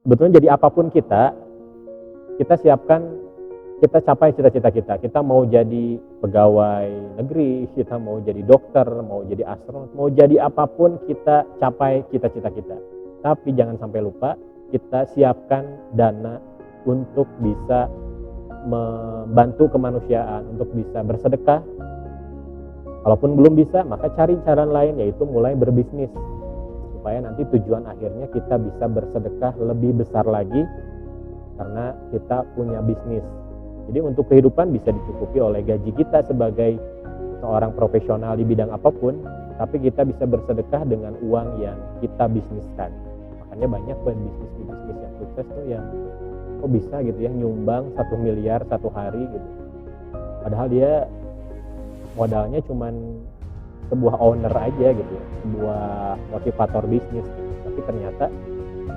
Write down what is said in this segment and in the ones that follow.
sebetulnya jadi apapun kita siapkan, kita capai cita-cita kita. Kita mau jadi pegawai negeri, kita mau jadi dokter, mau jadi astronot, mau jadi apapun, kita capai cita-cita kita. Tapi jangan sampai lupa, kita siapkan dana untuk bisa membantu kemanusiaan, untuk bisa bersedekah. Kalaupun belum bisa, maka cari cara lain, yaitu mulai berbisnis, supaya nanti tujuan akhirnya kita bisa bersedekah lebih besar lagi karena kita punya bisnis. Jadi untuk kehidupan bisa dicukupi oleh gaji kita sebagai seorang profesional di bidang apapun, tapi kita bisa bersedekah dengan uang yang kita bisniskan. Makanya banyak bisnis yang sukses tuh yang kok bisa gitu ya nyumbang 1 miliar satu hari gitu. Padahal dia modalnya cuman sebuah owner aja gitu ya, sebuah motivator bisnis gitu. Tapi ternyata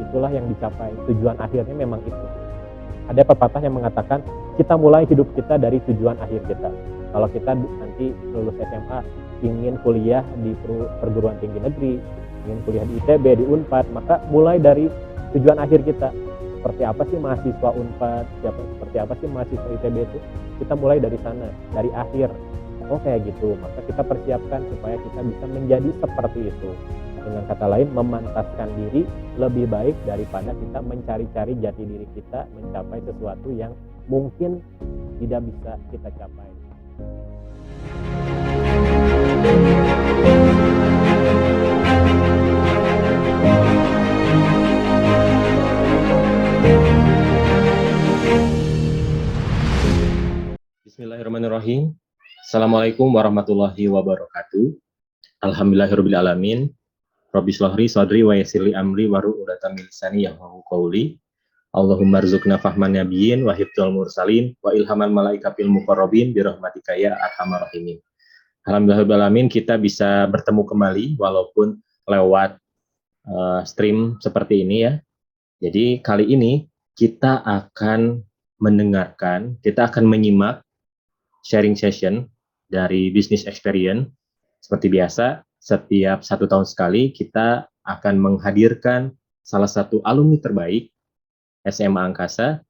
itulah yang dicapai, tujuan akhirnya memang itu. Ada pepatah yang mengatakan kita mulai hidup kita dari tujuan akhir kita. Kalau kita nanti lulus SMA ingin kuliah di perguruan tinggi negeri, ingin kuliah di ITB, di Unpad, maka mulai dari tujuan akhir kita. Seperti apa sih mahasiswa Unpad, seperti apa sih mahasiswa ITB itu, kita mulai dari sana, dari akhir. Oh kayak gitu, maka kita persiapkan supaya kita bisa menjadi seperti itu. Dengan kata lain, memantaskan diri lebih baik daripada kita mencari-cari jati diri kita, mencapai sesuatu yang mungkin tidak bisa kita capai. Bismillahirrahmanirrahim. Assalamualaikum warahmatullahi wabarakatuh. Alhamdulillahirrabbilalamin. Rabbi shlahli sadri wa yassirli amri wahlul 'uqdatam min lisani yafqahu qawli. Allahumma rzuqna fahman nabiyyin wa hifdzal mursalin wa ilhaman malaikatil muqarrabin bi rahmatika ya arhamar rahimin. Alhamdulillahirrabbilalamin, kita bisa bertemu kembali walaupun lewat stream seperti ini ya. Jadi kali ini kita akan menyimak sharing session dari Business Experience. Seperti biasa, setiap 1 tahun sekali kita akan menghadirkan salah satu alumni terbaik SMA Angkasa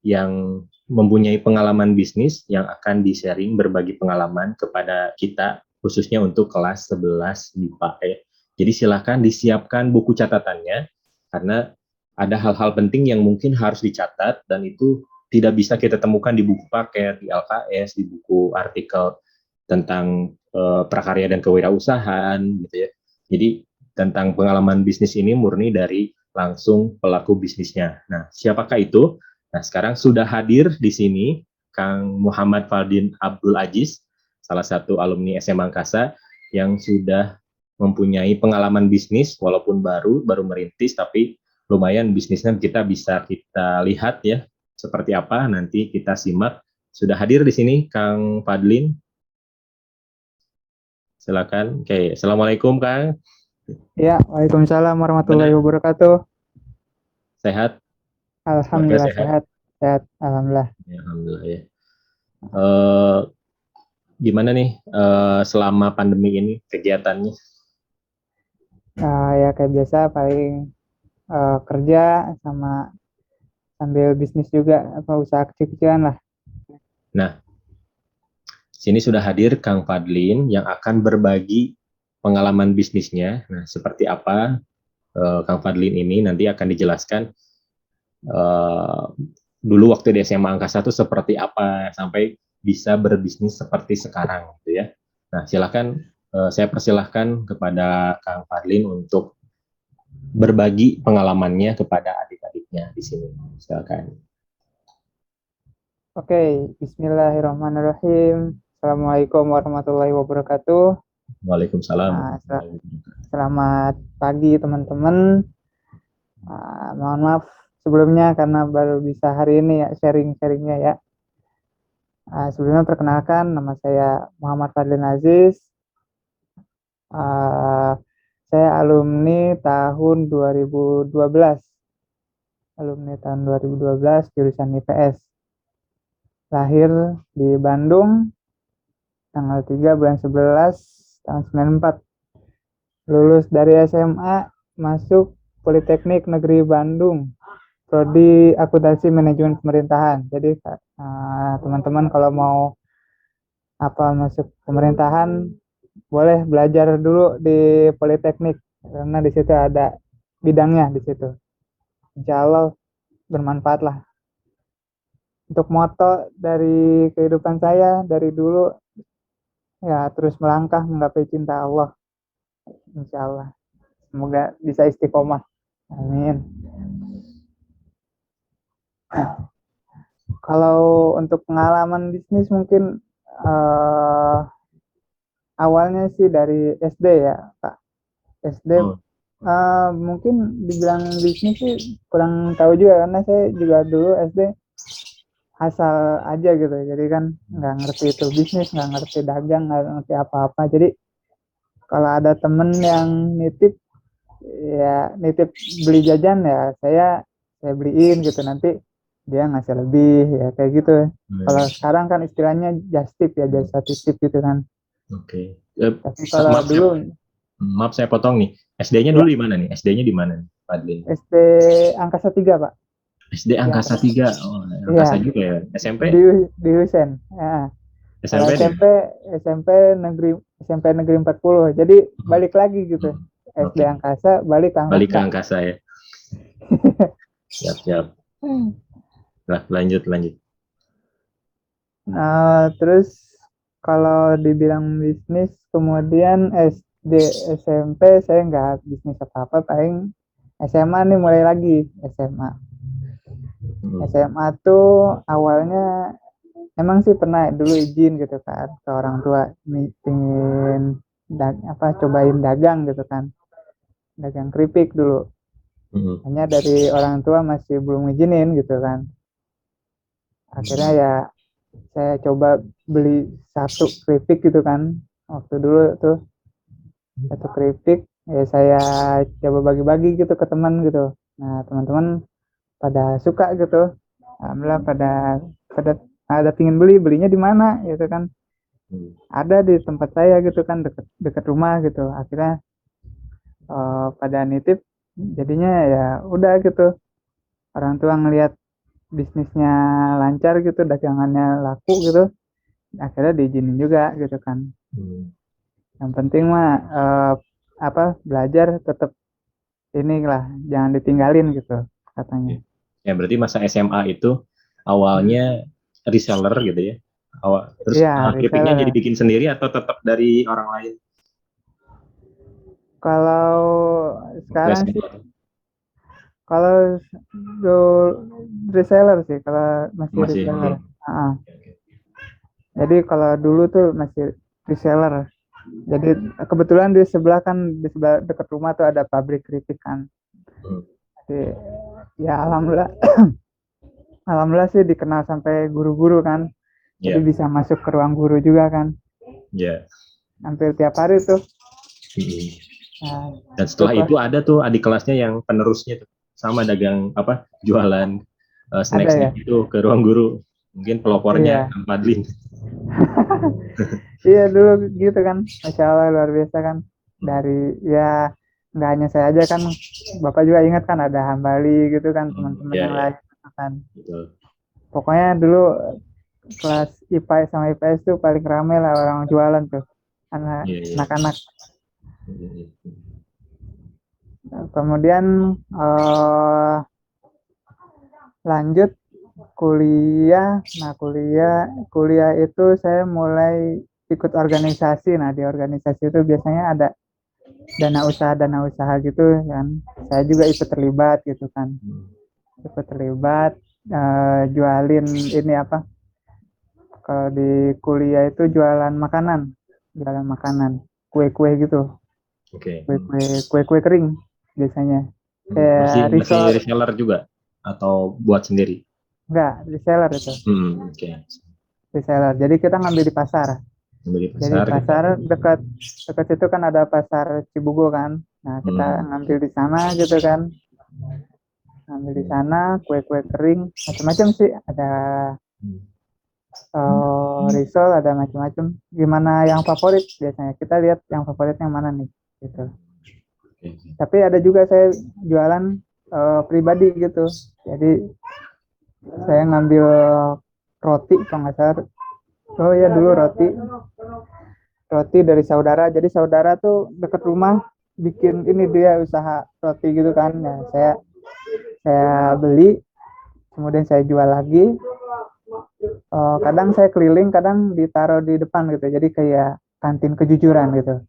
yang mempunyai pengalaman bisnis yang akan di-sharing berbagi pengalaman kepada kita, khususnya untuk kelas 11 MIPA. Jadi silakan disiapkan buku catatannya, karena ada hal-hal penting yang mungkin harus dicatat, dan itu tidak bisa kita temukan di buku paket, di LKS, di buku artikel tentang prakarya dan kewirausahaan gitu ya. Jadi tentang pengalaman bisnis ini murni dari langsung pelaku bisnisnya. Nah, siapakah itu? Nah, sekarang sudah hadir di sini Kang Muhammad Faldin Abdul Aziz, salah satu alumni SMA Angkasa yang sudah mempunyai pengalaman bisnis walaupun baru merintis, tapi lumayan bisnisnya kita lihat ya seperti apa, nanti kita simak. Sudah hadir di sini Kang Fadlin. Silakan. Oke, Assalamualaikum Kang. Ya, waalaikumsalam warahmatullahi wabarakatuh. Sehat? Alhamdulillah sehat. Alhamdulillah. Ya, alhamdulillah ya. Gimana nih selama pandemi ini kegiatannya? Ya kayak biasa, paling kerja sama sambil bisnis juga, usaha kecil-kecilan lah. Nah, sini sudah hadir Kang Fadlin yang akan berbagi pengalaman bisnisnya. Nah, seperti apa Kang Fadlin ini nanti akan dijelaskan dulu waktu di SMA Angkasa itu seperti apa sampai bisa berbisnis seperti sekarang gitu ya. Nah, silakan saya persilahkan kepada Kang Fadlin untuk berbagi pengalamannya kepada adik-adiknya di sini. Silakan. Oke, bismillahirrahmanirrahim. Assalamualaikum warahmatullahi wabarakatuh. Waalaikumsalam. Selamat pagi teman-teman. Mohon maaf sebelumnya karena baru bisa hari ini ya sharing-sharingnya ya. Sebelumnya perkenalkan, nama saya Muhammad Fadlin Aziz. Saya alumni tahun 2012. Jurusan IPS. Lahir di Bandung tanggal 3 bulan 11 tahun 94. Lulus dari SMA, masuk Politeknik Negeri Bandung prodi akuntansi manajemen pemerintahan. Jadi teman-teman kalau mau masuk pemerintahan boleh belajar dulu di Politeknik karena di situ ada bidangnya di situ. Insya Allah bermanfaat lah. Untuk moto dari kehidupan saya dari dulu ya terus melangkah menggapai cinta Allah. Insya Allah. Semoga bisa istiqomah. Amin. Kalau untuk pengalaman bisnis mungkin awalnya sih dari SD ya, Pak. SD mungkin dibilang bisnis sih kurang tahu juga karena saya juga dulu SD asal aja gitu. Jadi kan nggak ngerti itu bisnis, nggak ngerti dagang, nggak ngerti apa-apa. Jadi kalau ada temen yang nitip beli jajan ya saya beliin gitu, nanti dia ngasih lebih ya kayak gitu. Kalau sekarang kan istilahnya just tip ya, jasa titip gitu kan. Oke. Tapi kalau dulu maaf saya potong nih. SD-nya dulu di mana nih? SD-nya di mana nih, Fadlin? SD Angkasa 3, Pak. SD Angkasa 3. Oh, Angkasa juga ya. SMP? Di Husen. Ya. SMP Negeri 40. Jadi balik lagi gitu. SD Angkasa balik ke Angkasa. Balik ke Angkasa ya. Siap. Nah, lanjut. Terus kalau dibilang bisnis, kemudian SD SMP saya nggak bisnis apa-apa, paling SMA nih mulai lagi. SMA tuh awalnya emang sih pernah dulu izin gitu kan ke orang tua, pingin cobain dagang gitu kan, dagang keripik dulu. Hanya dari orang tua masih belum ngizinin gitu kan. Akhirnya ya saya coba beli satu keripik gitu kan. Waktu dulu tuh satu keripik ya saya coba bagi-bagi gitu ke teman gitu. Nah teman-teman pada suka gitu. Alhamdulillah pada ada pingin belinya di mana gitu kan. Ada di tempat saya gitu kan, dekat rumah gitu. Akhirnya pada nitip, jadinya ya udah gitu. Orang tua ngelihat bisnisnya lancar gitu, dagangannya laku gitu, akhirnya diizinin juga gitu kan. Yang penting mah belajar tetap inilah, jangan ditinggalin gitu katanya. Ya berarti masa SMA itu awalnya reseller gitu ya. Terus keripiknya jadi bikin sendiri atau tetap dari orang lain? Kalau sekarang sih, kalau reseller sih, kalau masih reseller. Jadi kalau dulu tuh masih reseller. Jadi kebetulan di sebelah dekat rumah tuh ada pabrik keripik kan. Jadi ya alhamdulillah sih dikenal sampai guru-guru kan. Jadi bisa masuk ke ruang guru juga kan. Hampir tiap hari tuh. Dan setelah itu ada tuh adik kelasnya yang penerusnya tuh sama dagang jualan snack itu ke ruang guru. Mungkin pelopornya Fadlin. Iya dulu gitu kan, Masya Allah luar biasa kan. Dari ya nggak hanya saya aja kan, Bapak juga ingat kan ada Hambali gitu kan, teman-teman yang lain kan. Pokoknya dulu kelas IPA sama IPS tuh paling ramai lah orang jualan tuh, anak-anak. Kemudian lanjut kuliah. Nah kuliah itu saya mulai ikut organisasi. Nah di organisasi itu biasanya ada dana usaha gitu kan. Saya juga ikut terlibat gitu kan. Jualin ini kalau di kuliah itu jualan makanan, kue-kue gitu. Kue kering biasanya. Masih reseller juga atau buat sendiri? Enggak, reseller itu. Reseller. Jadi kita ngambil di pasar. Jadi pasar dekat situ kan ada pasar Cibugo kan. Nah, kita ngambil di sana gitu kan. Ngambil di sana kue-kue kering, macam-macam sih. Ada risol, ada macam-macam. Gimana yang favorit biasanya? Kita lihat yang favoritnya mana nih gitu. Tapi ada juga saya jualan pribadi gitu. Jadi saya ngambil roti kalau nggak salah. Oh ya dulu roti dari saudara. Jadi saudara tuh deket rumah bikin ini dia usaha roti gitu kan. Nah, saya beli, kemudian saya jual lagi. Kadang saya keliling, kadang ditaruh di depan gitu. Jadi kayak kantin kejujuran gitu.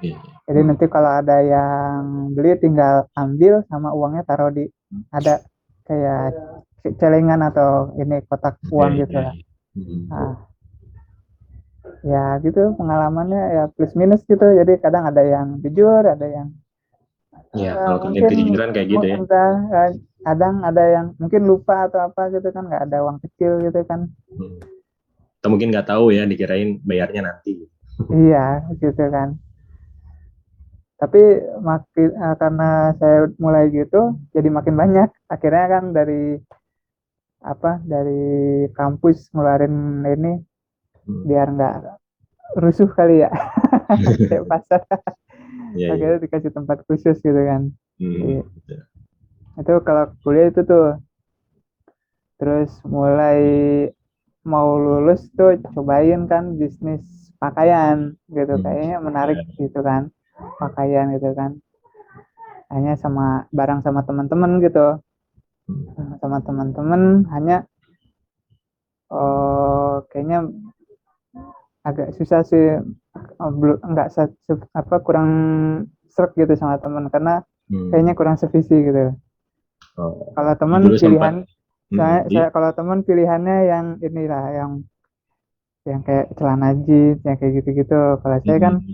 Iya. Jadi nanti kalau ada yang beli tinggal ambil sama uangnya taruh di ada kayak celengan atau ini kotak uang Iya, gitu iya. lah. Nah, ya gitu pengalamannya ya plus minus gitu. Jadi kadang ada yang jujur, ada yang Iya, kalau kantin mungkin kejujuran kayak gitu ya. entah kadang ada yang mungkin lupa atau apa gitu kan, nggak ada uang kecil gitu kan. Atau mungkin nggak tahu ya, dikirain bayarnya nanti. Iya gitu kan. Tapi makin karena saya mulai gitu jadi makin banyak. Akhirnya kan dari kampus ngeluarin ini biar nggak rusuh kali ya. Kayak pasar. Iya, iya. Akhirnya dikasih tempat khusus gitu kan. Iya. Betul. Itu kalau kuliah itu tuh. Terus mulai mau lulus tuh cobain kan bisnis pakaian gitu. Kayaknya menarik gitu kan. Pakaian gitu kan. Hanya barang sama teman-teman gitu. Sama teman-teman hanya kayaknya agak susah sih, belum nggak kurang serak gitu sama teman karena kayaknya kurang sevisi gitu. Kalau teman Dulu pilihan sempat, saya kalau teman pilihannya yang inilah yang kayak celana jeans yang kayak gitu-gitu. Kalau saya kan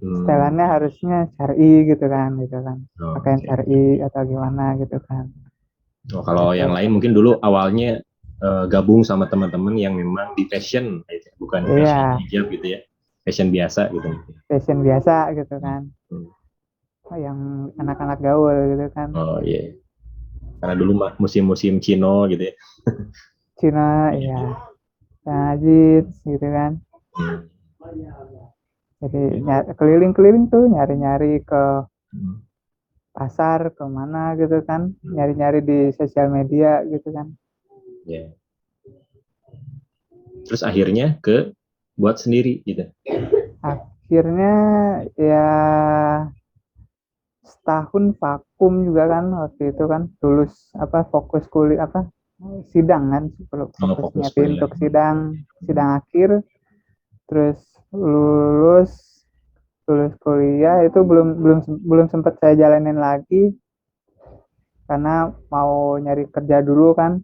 setelannya harusnya syar'i gitu kan pakaian syar'i atau gimana gitu kan. Kalau Gitu. yang lain mungkin dulu awalnya gabung sama teman-teman yang memang di fashion, bukan fashion hijab gitu ya, fashion biasa gitu. Fashion biasa gitu kan. Yang anak-anak gaul gitu kan. Oh iya. Karena dulu musim-musim Cino gitu ya. Cina ya. Najis gitu kan. Jadi keliling-keliling tuh nyari-nyari ke pasar kemana gitu kan, nyari-nyari di sosial media gitu kan. Yeah. Terus akhirnya buat sendiri gitu. Akhirnya ya setahun vakum juga kan waktu itu kan, lulus fokus kuliah sidang kan, fokusnya untuk sidang akhir, terus lulus kuliah itu belum sempat saya jalanin lagi karena mau nyari kerja dulu kan.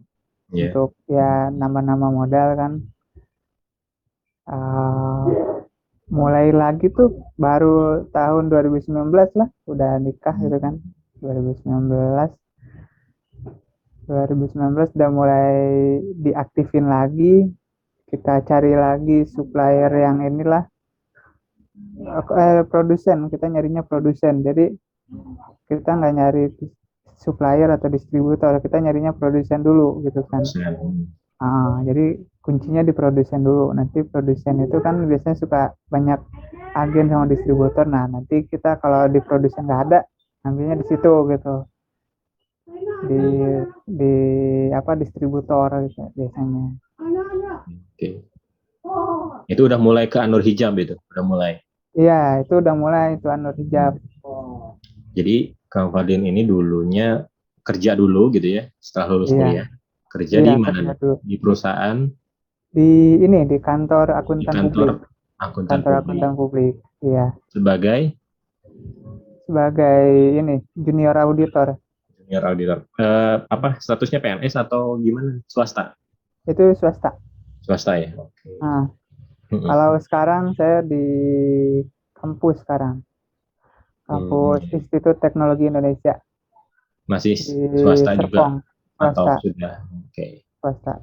Untuk ya nambah-nambah modal kan. Mulai lagi tuh baru tahun 2019 lah udah nikah gitu kan. 2019 udah mulai diaktifin lagi, kita cari lagi supplier yang inilah produsen, kita nyarinya produsen. Jadi kita nggak nyari supplier atau distributor, kita nyarinya produsen dulu gitu kan. Jadi kuncinya di produsen dulu. Nanti produsen itu kan biasanya suka banyak agen sama distributor. Nah nanti kita kalau di produsen nggak ada, ambilnya di situ gitu. Di distributor gitu biasanya. Oke. Itu udah mulai ke Anur Hijab itu, udah mulai. Iya, itu udah mulai itu Anur Hijab. Jadi Kang Fadin ini dulunya kerja dulu gitu ya, setelah lulus kuliah. Kerja di mana? Di perusahaan? Di kantor akuntan publik. Akuntan publik. Iya. Sebagai ini junior auditor. Junior auditor. Statusnya PNS atau gimana? Swasta? Itu swasta. Swasta ya. Oke. Nah, kalau sekarang saya di kampus sekarang. Kampus Institut Teknologi Indonesia. Masih di swasta Serpong. Juga? Atau sudah? Oke. Swasta.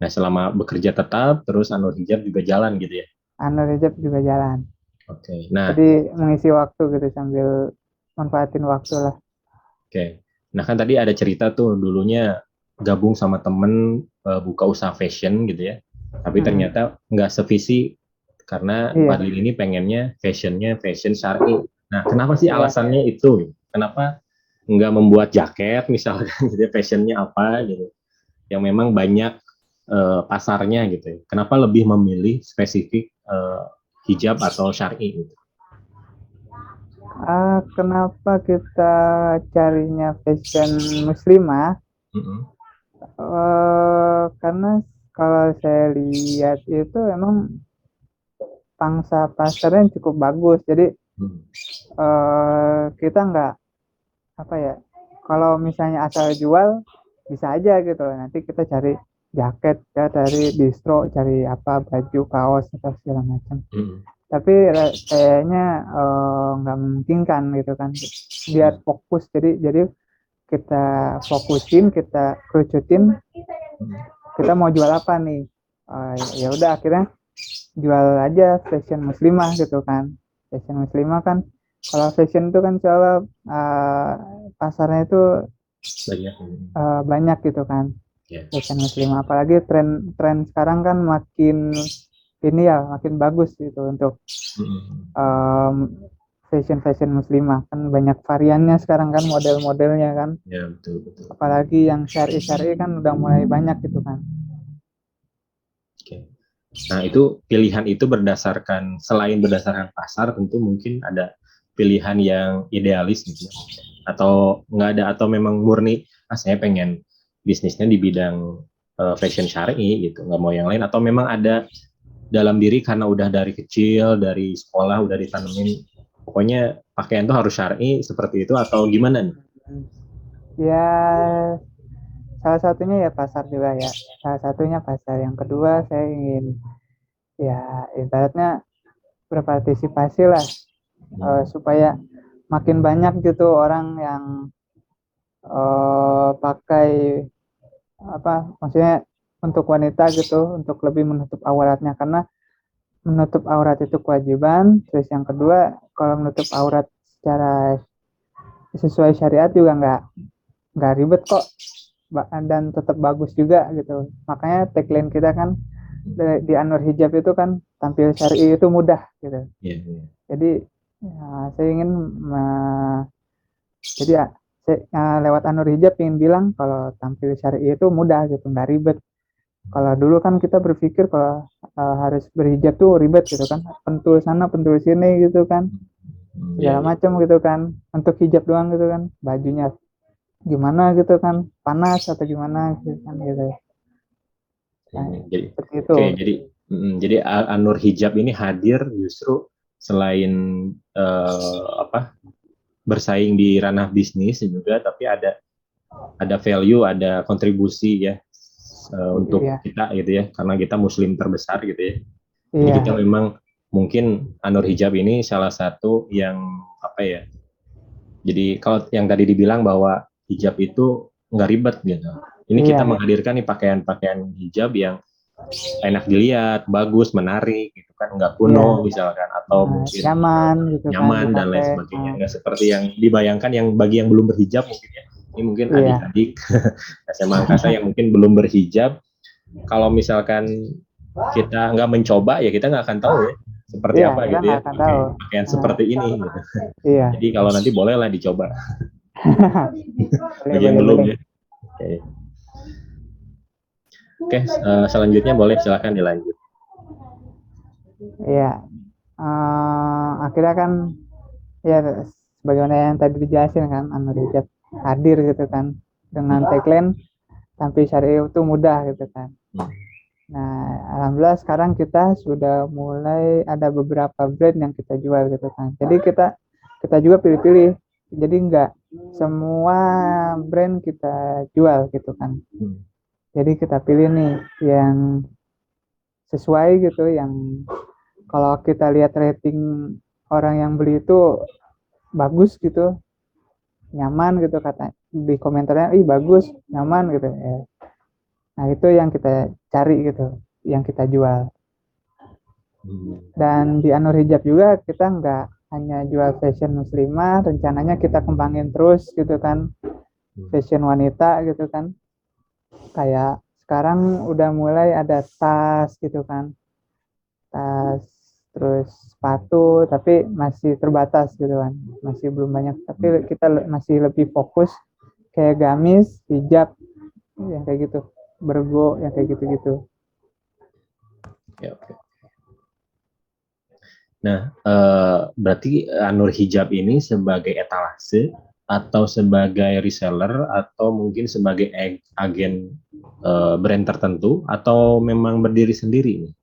Nah, selama bekerja tetap, terus Anur Hijab juga jalan gitu ya? Anur Hijab juga jalan. Oke. Nah, jadi mengisi waktu gitu sambil manfaatin waktu lah. Oke. Nah, kan tadi ada cerita tuh dulunya gabung sama temen buka usaha fashion gitu ya. Tapi ternyata nggak sevisi karena Fadlin ini pengennya fashion syar'i. Nah, kenapa sih alasannya itu? Kenapa nggak membuat jaket misalkan gitu, fashionnya apa gitu, yang memang banyak pasarnya gitu ya. Kenapa lebih memilih spesifik hijab atau syar'i gitu? Kenapa kita carinya fashion muslimah? Mm-mm. Karena kalau saya lihat itu emang pangsa pasarnya cukup bagus. Jadi Hmm. kita nggak apa ya, kalau misalnya asal jual bisa aja gitu. Nanti kita cari jaket, ya dari distro, cari apa baju, kaos atau segala macam. Mm-mm. Tapi kayaknya nggak memungkinkan gitu kan. Biar fokus, jadi kita fokusin, kita kerucutin, kita mau jual apa nih. Ya udah akhirnya jual aja fashion muslimah gitu kan. Fashion muslimah kan, kalau fashion itu kan soalnya pasarnya itu Banyak. banyak gitu kan. Ya. Fashion muslimah, apalagi tren sekarang kan makin ini ya, makin bagus gitu untuk Mm-mm. fashion muslimah, kan banyak variannya sekarang kan, model-modelnya kan, Ya, betul betul. apalagi yang syari kan udah mulai banyak gitu kan. Oke. Nah, itu pilihan itu berdasarkan, selain berdasarkan pasar, tentu mungkin ada pilihan yang idealis gitu ya. Atau nggak ada, atau memang murni, saya pengen bisnisnya di bidang fashion syar'i gitu, nggak mau yang lain, atau memang ada dalam diri karena udah dari kecil, dari sekolah udah ditanemin, pokoknya pakaian tuh harus syar'i seperti itu, atau gimana nih? Ya, salah satunya ya pasar juga ya, salah satunya pasar. Yang kedua, saya ingin ya ibaratnya berpartisipasi lah, supaya makin banyak gitu orang yang pakai apa, maksudnya untuk wanita gitu, untuk lebih menutup auratnya, karena menutup aurat itu kewajiban. Terus yang kedua, kalau menutup aurat secara sesuai syariat juga nggak ribet kok, dan tetap bagus juga gitu. Makanya tagline kita kan di Anwar Hijab itu kan, tampil syar'i itu mudah gitu. Yeah, yeah. Jadi ya, saya ingin jadi ya, lewat Anwar Hijab ingin bilang kalau tampil syar'i itu mudah gitu, nggak ribet. Kalau dulu kan kita berpikir kalau harus berhijab tuh ribet gitu kan, pentul sana pentul sini gitu kan, segala macam gitu kan, untuk hijab doang gitu kan, bajunya gimana gitu kan, panas atau gimana gitu kan gitu. Nah, Jadi, seperti itu. oke, jadi Anur Hijab ini hadir justru selain bersaing di ranah bisnis juga, tapi ada value, ada kontribusi ya untuk Iya. kita gitu ya, karena kita Muslim terbesar gitu ya. Jadi Iya. kita memang mungkin Anur Hijab ini salah satu yang apa ya? Jadi kalau yang tadi dibilang bahwa hijab itu nggak ribet gitu. Ini kita Iya. menghadirkan nih pakaian-pakaian hijab yang enak dilihat, bagus, menarik gitu kan, nggak kuno misalkan, atau mungkin nyaman gitu nyaman kan dan lain dipakai. sebagainya. Nggak seperti yang dibayangkan yang bagi yang belum berhijab mungkin ya. Ini mungkin Iya. adik-adik SMA angkasa yang mungkin belum berhijab. Kalau misalkan kita nggak mencoba ya kita nggak akan tahu ya seperti Iya, apa kita gitu ya nggak akan tahu. pakaian seperti ini gitu. Iya. Jadi kalau nanti bolehlah dicoba Boleh, bagi yang boleh, belum boleh. ya. Oke, selanjutnya boleh silakan dilanjut. Iya. Akhirnya kan ya sebagaimana yang tadi dijelasin kan, Anwar Hijab hadir gitu kan dengan tagline tampil syar'i itu mudah gitu kan. Nah, alhamdulillah sekarang kita sudah mulai ada beberapa brand yang kita jual gitu kan. Jadi kita juga pilih-pilih. Jadi nggak semua brand kita jual gitu kan. Jadi kita pilih nih yang sesuai gitu, yang kalau kita lihat rating orang yang beli itu bagus gitu, nyaman gitu, kata di komentarnya, ih bagus, nyaman gitu ya. Nah itu yang kita cari gitu, yang kita jual. Dan di Anur Hijab juga kita nggak hanya jual fashion muslimah, rencananya kita kembangin terus gitu kan, fashion wanita gitu kan. Kayak sekarang udah mulai ada tas gitu kan, tas terus sepatu, tapi masih terbatas gitu kan, masih belum banyak. Tapi kita masih lebih fokus kayak gamis, hijab, yang kayak gitu, bergo, yang kayak gitu-gitu. Ya, oke. Nah, berarti Anur Hijab ini sebagai etalase atau sebagai reseller atau mungkin sebagai agen brand tertentu atau memang berdiri sendiri nih?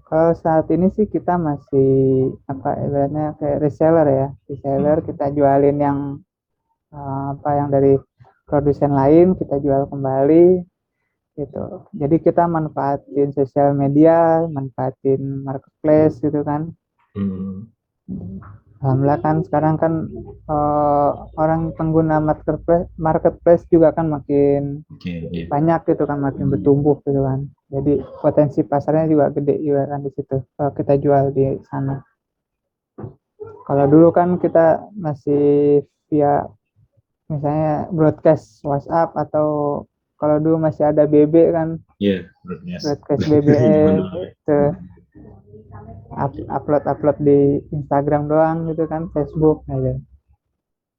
Kalau saat ini sih kita masih apa ibaratnya kayak reseller ya, reseller kita jualin yang yang dari produsen lain kita jual kembali gitu. Jadi kita manfaatin sosial media, manfaatin marketplace gitu kan. Alhamdulillah kan sekarang kan orang pengguna marketplace juga kan makin banyak gitu kan, makin bertumbuh gitu kan. Jadi potensi pasarnya juga gede juga kan di situ kalau kita jual di sana. Kalau dulu kan kita masih via misalnya broadcast WhatsApp, atau kalau dulu masih ada BB kan, broadcast BBM itu upload di Instagram doang gitu kan, Facebook gitu.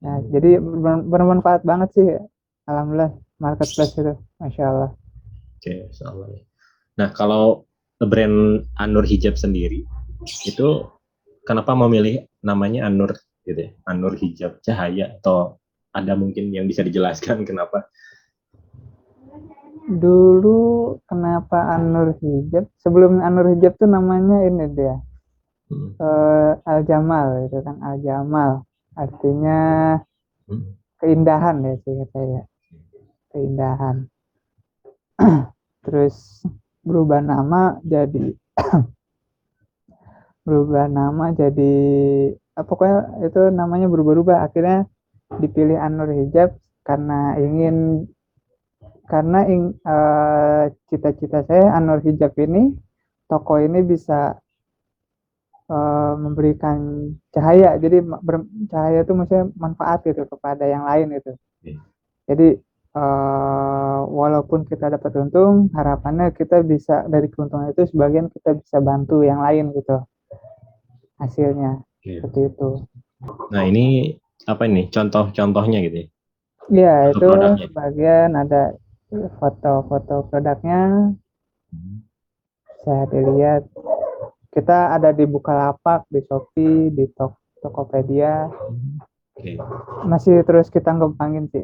Nah, jadi bermanfaat banget sih, alhamdulillah marketplace itu, masya Allah. Oke, insya Allah. Nah, kalau brand Anur Hijab sendiri itu kenapa memilih namanya Anur gitu ya? Anur Hijab Cahaya, atau ada mungkin yang bisa dijelaskan kenapa? Dulu kenapa Anur Hijab? Sebelum Anur Hijab tuh namanya ini dia, Al Jamal gitu kan, Al Jamal artinya keindahan ya sih saya, keindahan. Terus berubah nama jadi pokoknya itu namanya berubah-ubah, akhirnya dipilih Anur Hijab karena cita-cita saya Anur Hijab ini, toko ini bisa memberikan cahaya, jadi cahaya itu maksudnya manfaat gitu kepada yang lain gitu. Jadi walaupun kita dapat untung, harapannya kita bisa dari keuntungan itu sebagian kita bisa bantu yang lain gitu hasilnya. Seperti itu. Nah, ini apa ini contohnya gitu ya? Iya, itu sebagian ada foto-foto produknya, bisa dilihat. Kita ada di Bukalapak, di Shopee, di Tokopedia. Masih terus kita kembangin sih,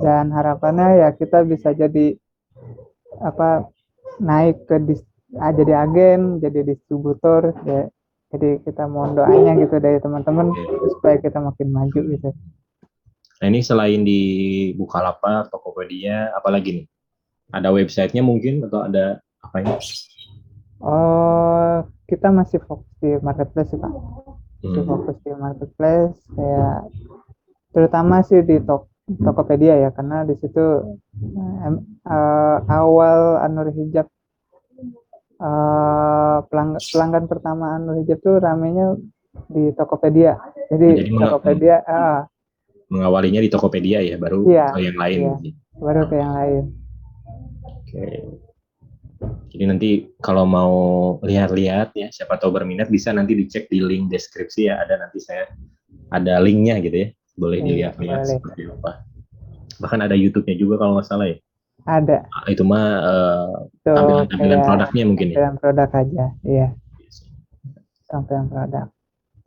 dan harapannya ya kita bisa jadi naik ke jadi agen, jadi distributor ya. Jadi kita mohon doanya gitu dari teman-teman supaya kita makin maju gitu. Nah, ini selain di Bukalapak, Tokopedia, apalagi nih? Ada websitenya mungkin atau ada apa ini? Oh, kita masih fokus di marketplace sih, Pak. Masih fokus di marketplace, kayak terutama sih di Tokopedia ya, karena di situ awal Anur Hijab pelanggan pertama Anur Hijab tuh ramenya di Tokopedia. Jadi Tokopedia mengawalinya di Tokopedia ya, baru ke yang lain. Iya, baru ke yang lain. Oke. Jadi nanti kalau mau lihat-lihat ya, siapa tahu berminat, bisa nanti dicek di link deskripsi ya, nanti saya ada linknya gitu ya, boleh dilihat-lihat seperti apa. Bahkan ada YouTube-nya juga kalau nggak salah ya. Ada. Itu mah tampilan produknya mungkin ya. Tampilan produk aja, iya. Tampilan produk.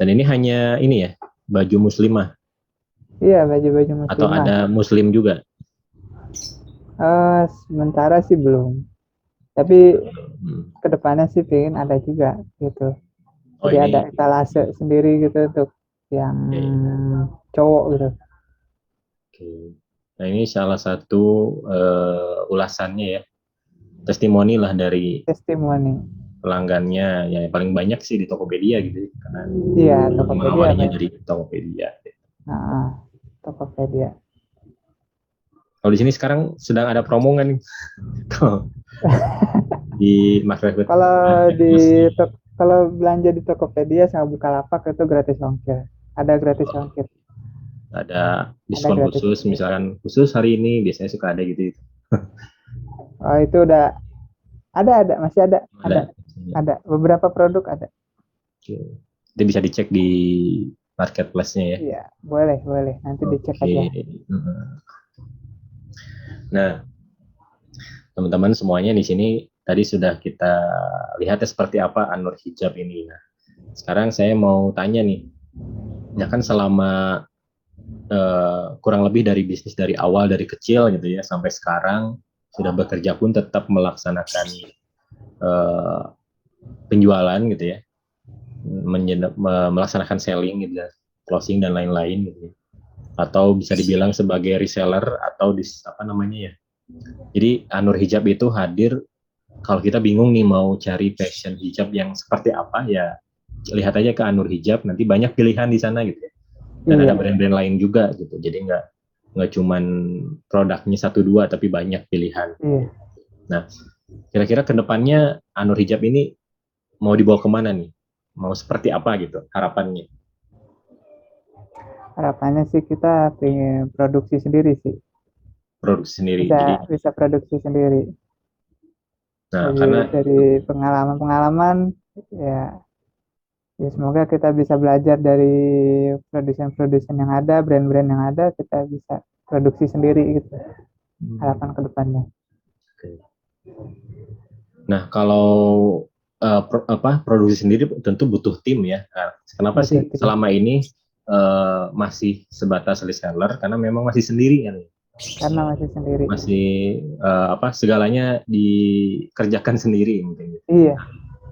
Dan ini hanya ini ya, baju muslimah. Iya, baju-baju muslimah. Atau ada muslim juga? Sementara sih belum. Tapi kedepannya sih pengen ada juga gitu. Jadi ada etalase sendiri gitu untuk yang cowok gitu. Oke. Nah, ini salah satu ulasannya ya, testimoni lah dari pelanggannya yang paling banyak sih di Tokopedia gitu, karena mengawalinya dari Tokopedia. Tokopedia. Kalau di sini sekarang sedang ada promo nggak nih? Di marketplace. Kalau belanja di Tokopedia sama Bukalapak itu gratis ongkir. Ada gratis ongkir. Ada diskon khusus, misalkan khusus hari ini biasanya suka ada gitu. Oh, itu udah ada, masih ada. Ada beberapa produk ada. Oke. Itu bisa dicek di marketplace-nya ya. Iya, boleh. Nanti dicek Oke. aja. Nah, teman-teman semuanya di sini tadi sudah kita lihat ya seperti apa Anur Hijab ini. Nah, sekarang saya mau tanya nih, ya kan selama kurang lebih dari bisnis dari awal dari kecil gitu ya sampai sekarang sudah bekerja pun tetap melaksanakan penjualan gitu ya, melaksanakan selling gitu ya, closing dan lain-lain gitu ya. Atau bisa dibilang sebagai reseller atau apa namanya ya. Jadi Anur Hijab itu hadir kalau kita bingung nih mau cari fashion hijab yang seperti apa ya lihat aja ke Anur Hijab, nanti banyak pilihan di sana gitu ya. Dan ada brand-brand lain juga gitu. Jadi nggak cuman produknya 1-2 tapi banyak pilihan. Nah, kira-kira kedepannya Anur Hijab ini mau dibawa kemana nih? Mau seperti apa gitu harapannya? Harapannya sih kita pengen produksi sendiri sih. Produksi sendiri. Bisa produksi sendiri. Nah, jadi, karena dari pengalaman ya semoga kita bisa belajar dari produsen yang ada, brand-brand yang ada, kita bisa produksi sendiri gitu. Harapan kedepannya. Nah, kalau produksi sendiri tentu butuh tim ya. Nah, kenapa butuh sih tim. Selama ini masih sebatas reseller? Karena memang masih sendiri kan. Karena masih sendiri. Masih segalanya dikerjakan sendiri mungkin. Iya.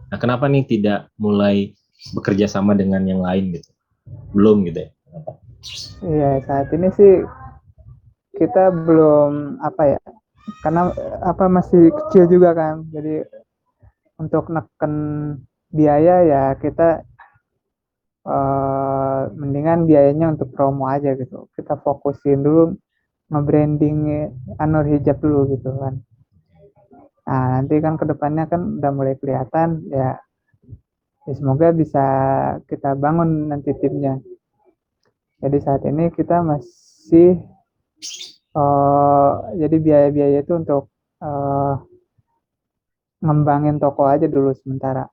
Nah, kenapa nih tidak mulai bekerja sama dengan yang lain gitu? Belum gitu ya? Kenapa? Iya, saat ini sih kita belum karena masih kecil juga kan. Jadi untuk neken biaya ya kita mendingan biayanya untuk promo aja gitu. Kita fokusin dulu nge-branding Anur Hijab dulu gitu kan. Nah, nanti kan kedepannya kan udah mulai kelihatan ya semoga bisa kita bangun nanti timnya. Jadi saat ini kita masih jadi biaya-biaya itu untuk ngembangin toko aja dulu sementara.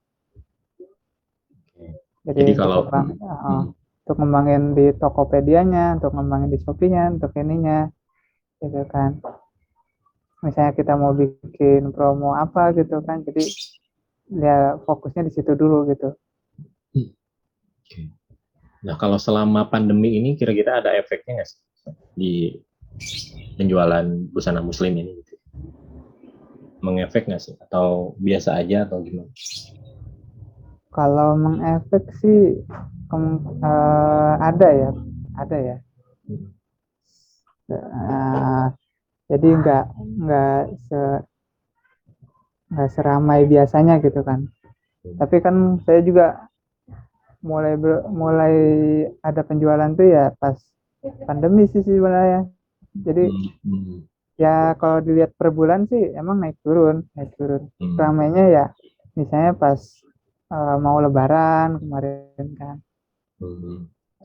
Jadi kalau untuk ngembangin di Tokopedia-nya, untuk ngembangin di Shopee-nya, untuk ininya, gitu kan. Misalnya kita mau bikin promo apa gitu kan, jadi ya fokusnya di situ dulu gitu. Nah, kalau selama pandemi ini kira-kira ada efeknya nggak sih di penjualan busana muslim ini? Gitu? Mengefek nggak sih? Atau biasa aja atau gimana? Kalau mengefek sih ada ya. Jadi nggak seramai biasanya gitu kan. Tapi kan saya juga mulai ada penjualan tuh ya pas pandemi sih sebenarnya. Jadi ya kalau dilihat per bulan sih emang naik turun. Ramainya ya misalnya pas mau lebaran kemarin kan.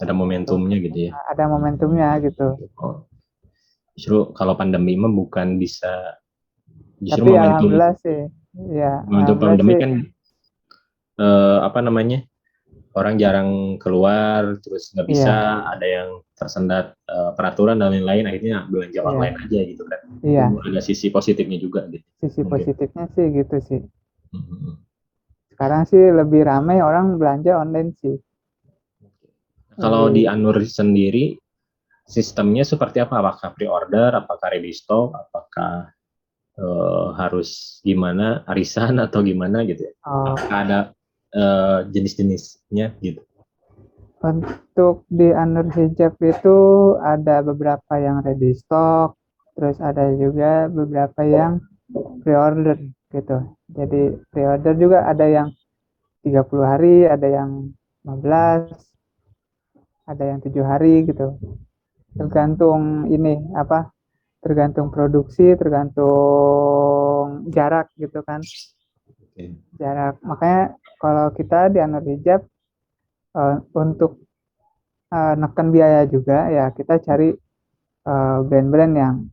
Ada momentumnya gitu ya. Ada momentumnya gitu. Justru kalau pandemi mah bukan bisa tapi alhamdulillah sih ya momentum pandemi sih. Kan orang jarang keluar terus nggak bisa ada yang tersendat peraturan dan lain-lain akhirnya belanja online aja gitu kan. Ada sisi positifnya juga gitu. Sisi positifnya sih gitu sih. Sekarang sih lebih ramai orang belanja online sih. Kalau di Anur sendiri sistemnya seperti apa? Apakah pre-order, apakah ready stock, apakah harus gimana, arisan atau gimana gitu ya? Apakah ada jenis-jenisnya gitu? Untuk di Anur Hijab itu ada beberapa yang ready stock, terus ada juga beberapa yang pre-order gitu. Jadi pre-order juga ada yang 30 hari, ada yang 15, ada yang 7 hari gitu. Tergantung tergantung produksi, tergantung jarak gitu kan. Jarak. Makanya kalau kita di Anur Hijab untuk neken biaya juga ya kita cari brand-brand yang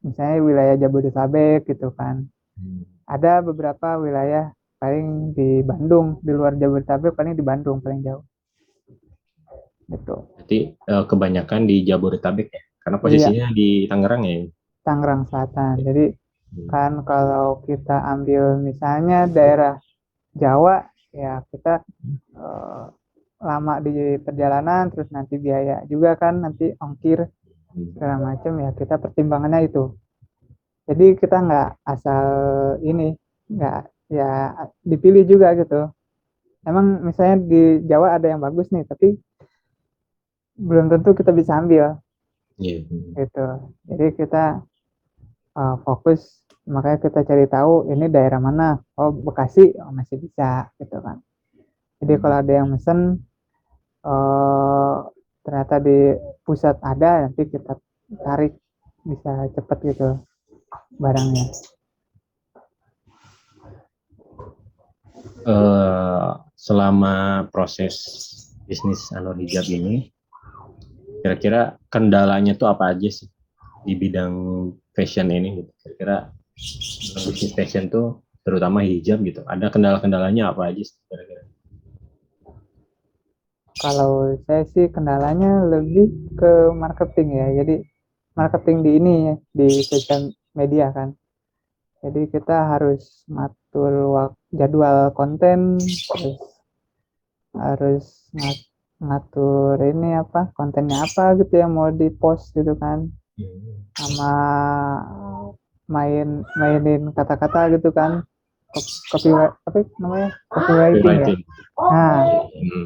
misalnya wilayah Jabodetabek gitu kan. Ada beberapa wilayah paling di Bandung, di luar Jabodetabek paling di Bandung paling jauh gitu. Berarti kebanyakan di Jabodetabek ya, karena Iya, posisinya di Tangerang ya. Tangerang Selatan. Jadi kan kalau kita ambil misalnya daerah Jawa ya kita eh, lama di perjalanan, terus nanti biaya juga kan, nanti ongkir segala macam ya, kita pertimbangannya itu. Jadi kita nggak asal ini, nggak ya dipilih juga gitu. Emang misalnya di Jawa ada yang bagus nih, tapi belum tentu kita bisa ambil Iya. gitu. Jadi kita fokus, makanya kita cari tahu ini daerah mana. Oh, Bekasi, oh, masih bisa gitu kan. Jadi kalau ada yang mesen eh, ternyata di pusat ada, nanti kita tarik bisa cepet gitu barangnya. Selama proses bisnis Anur Hijab ini, kira-kira kendalanya tuh apa aja sih di bidang fashion ini? Gitu. Kira-kira bisnis fashion tuh terutama hijab gitu, ada kendala-kendalanya apa aja sih kira-kira? Kalau saya sih kendalanya lebih ke marketing ya. Jadi marketing di ini ya, di sosial media kan. Jadi kita harus ngatur jadwal konten, terus harus ngatur ini apa, kontennya apa gitu yang mau di post gitu kan. Sama mainin kata-kata gitu kan. Copy apa namanya? Copywriting ya. Nah,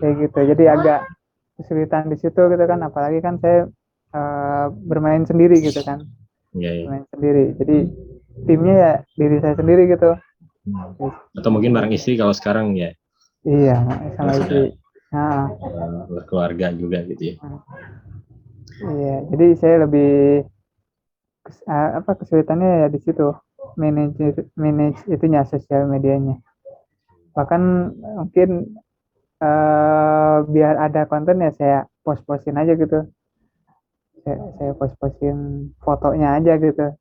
kayak gitu. Jadi agak kesulitan di situ gitu kan, apalagi kan saya bermain sendiri gitu kan. Bermain sendiri. Jadi timnya ya diri saya sendiri gitu. Atau mungkin bareng istri kalau sekarang ya. Iya, sama istri. Nah, berkeluarga juga gitu ya. iya, jadi saya lebih apa kesulitannya ya di situ, manage itunya, sosial medianya. Bahkan mungkin biar ada konten ya saya post-postin aja gitu. Saya post-postin fotonya aja gitu.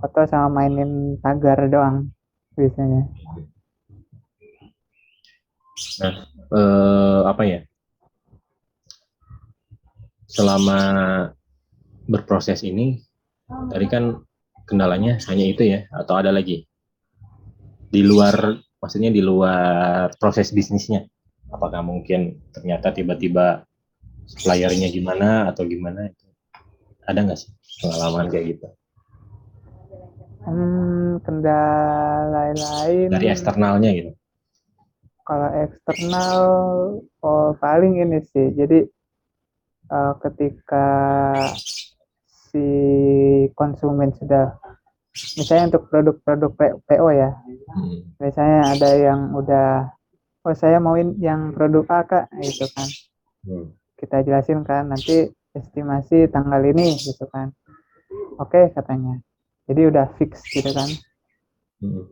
Foto sama mainin tagar doang biasanya. Nah, apa ya? Selama berproses ini, tadi kan kendalanya hanya itu ya, atau ada lagi? Di luar, maksudnya di luar proses bisnisnya. Apakah mungkin ternyata tiba-tiba suppliernya gimana atau gimana? Ada nggak sih pengalaman kayak gitu? Kendala lain. Dari eksternalnya gitu. Kalau eksternal, paling ini sih. Jadi ketika si konsumen sudah, misalnya untuk produk-produk PO ya, misalnya ada yang udah, oh saya mauin yang produk A kak, gitu kan. Kita jelasin kan, nanti estimasi tanggal ini gitu kan. Oke katanya. Jadi udah fix gitu kan.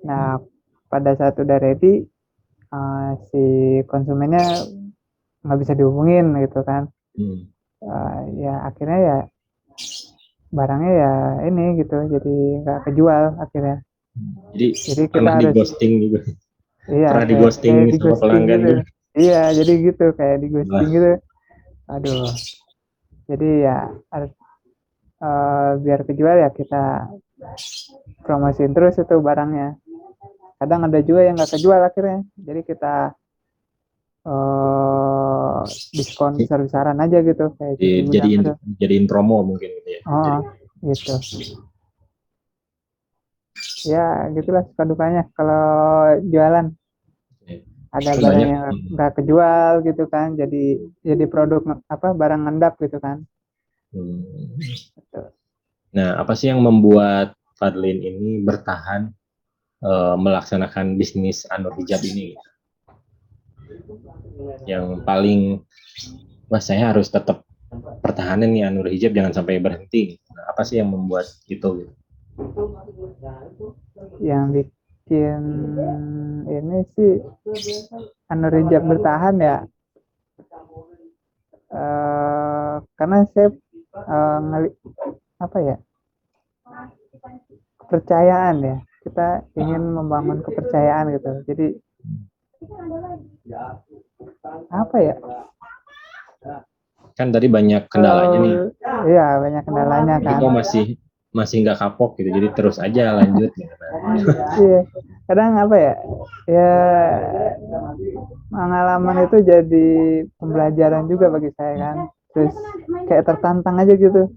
Nah pada saat udah ready, si konsumennya nggak bisa dihubungin gitu kan. Ya akhirnya ya barangnya ya ini gitu, jadi nggak kejual akhirnya. Jadi kita harus di ghosting gitu. Iya, pernah di ghosting sama pelanggan gitu. Iya, jadi gitu kayak di ghosting gitu. Aduh, jadi ya harus biar kejual ya kita promosiin terus itu barangnya. Kadang ada juga yang nggak kejual akhirnya, jadi kita diskon besar-besaran aja gitu kayak jadiin promo mungkin gitu ya. Gitu. Ya gitulah suka dukanya kalau jualan. Ada barang yang nggak kejual gitu kan, jadi produk apa, barang ngendap gitu kan. Nah, apa sih yang membuat Fadlin ini bertahan melaksanakan bisnis Anur Hijab ini? Yang paling, wah saya harus tetap pertahanan nih Anur Hijab, jangan sampai berhenti. Nah, apa sih yang membuat itu? Yang bikin ini sih Anur Hijab bertahan ya, karena saya apa ya, kepercayaan ya, kita ingin membangun kepercayaan gitu. Jadi apa ya? Kan tadi banyak kendalanya nih. Iya, banyak kendalanya Jadi kan. kok masih nggak kapok gitu. Jadi terus aja lanjut gitu. Iya, kadang apa ya? Ya pengalaman itu jadi pembelajaran juga bagi saya kan. Terus kayak tertantang aja gitu.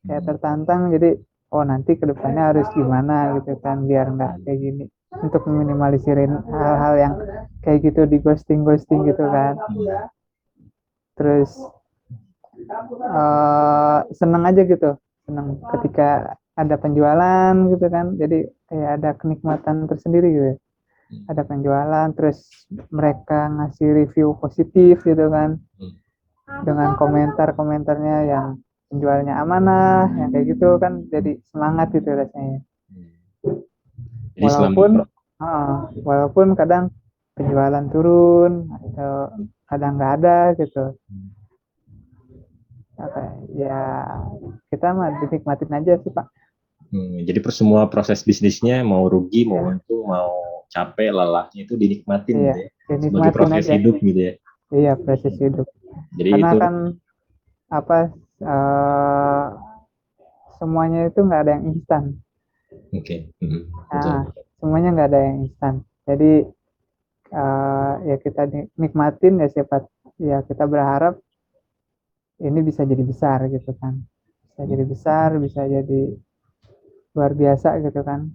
Kayak tertantang jadi oh nanti kedepannya harus gimana gitu kan biar nggak kayak gini untuk meminimalisir hal-hal yang kayak gitu di ghosting gitu kan. Terus seneng aja gitu, seneng ketika ada penjualan gitu kan, jadi kayak ada kenikmatan tersendiri gitu, ada penjualan terus mereka ngasih review positif gitu kan, dengan komentarnya yang penjualnya amanah yang kayak gitu kan, jadi semangat gitu rasanya. Jadi Walaupun kadang penjualan turun atau kadang nggak ada gitu, apa ya, kita mah dinikmatin aja sih Pak. Jadi semua proses bisnisnya mau rugi, mau untung, mau capek, lelahnya itu dinikmatin gitu ya. Sebagai proses aja. hidup gitu ya. Iya, proses hidup. Jadi Karena itu kan semuanya itu nggak ada yang instan. Oke. Nah, semuanya nggak ada yang instan. Jadi ya kita nikmatin ya, ya kita berharap ini bisa jadi besar gitu kan. Bisa jadi besar, bisa jadi luar biasa gitu kan.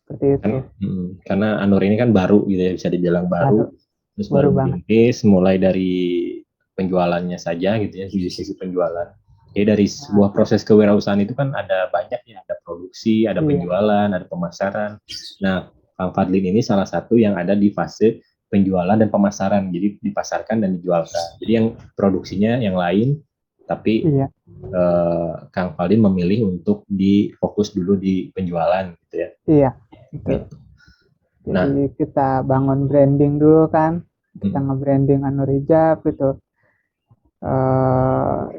Seperti itu. Karena Anur ini kan baru gitu ya, bisa dibilang baru. Terus baru merintis, mulai dari penjualannya saja gitu ya, di sisi penjualan. Jadi dari sebuah proses kewirausahaan itu kan ada banyak ya, ada produksi, ada penjualan, ada pemasaran. Nah, Kang Fadlin ini salah satu yang ada di fase penjualan dan pemasaran, jadi dipasarkan dan dijualkan. Jadi yang produksinya yang lain, tapi Kang Fadlin memilih untuk difokus dulu di penjualan gitu ya. Iya, gitu. Jadi kita bangun branding dulu kan, kita nge-branding Anur Hijab gitu.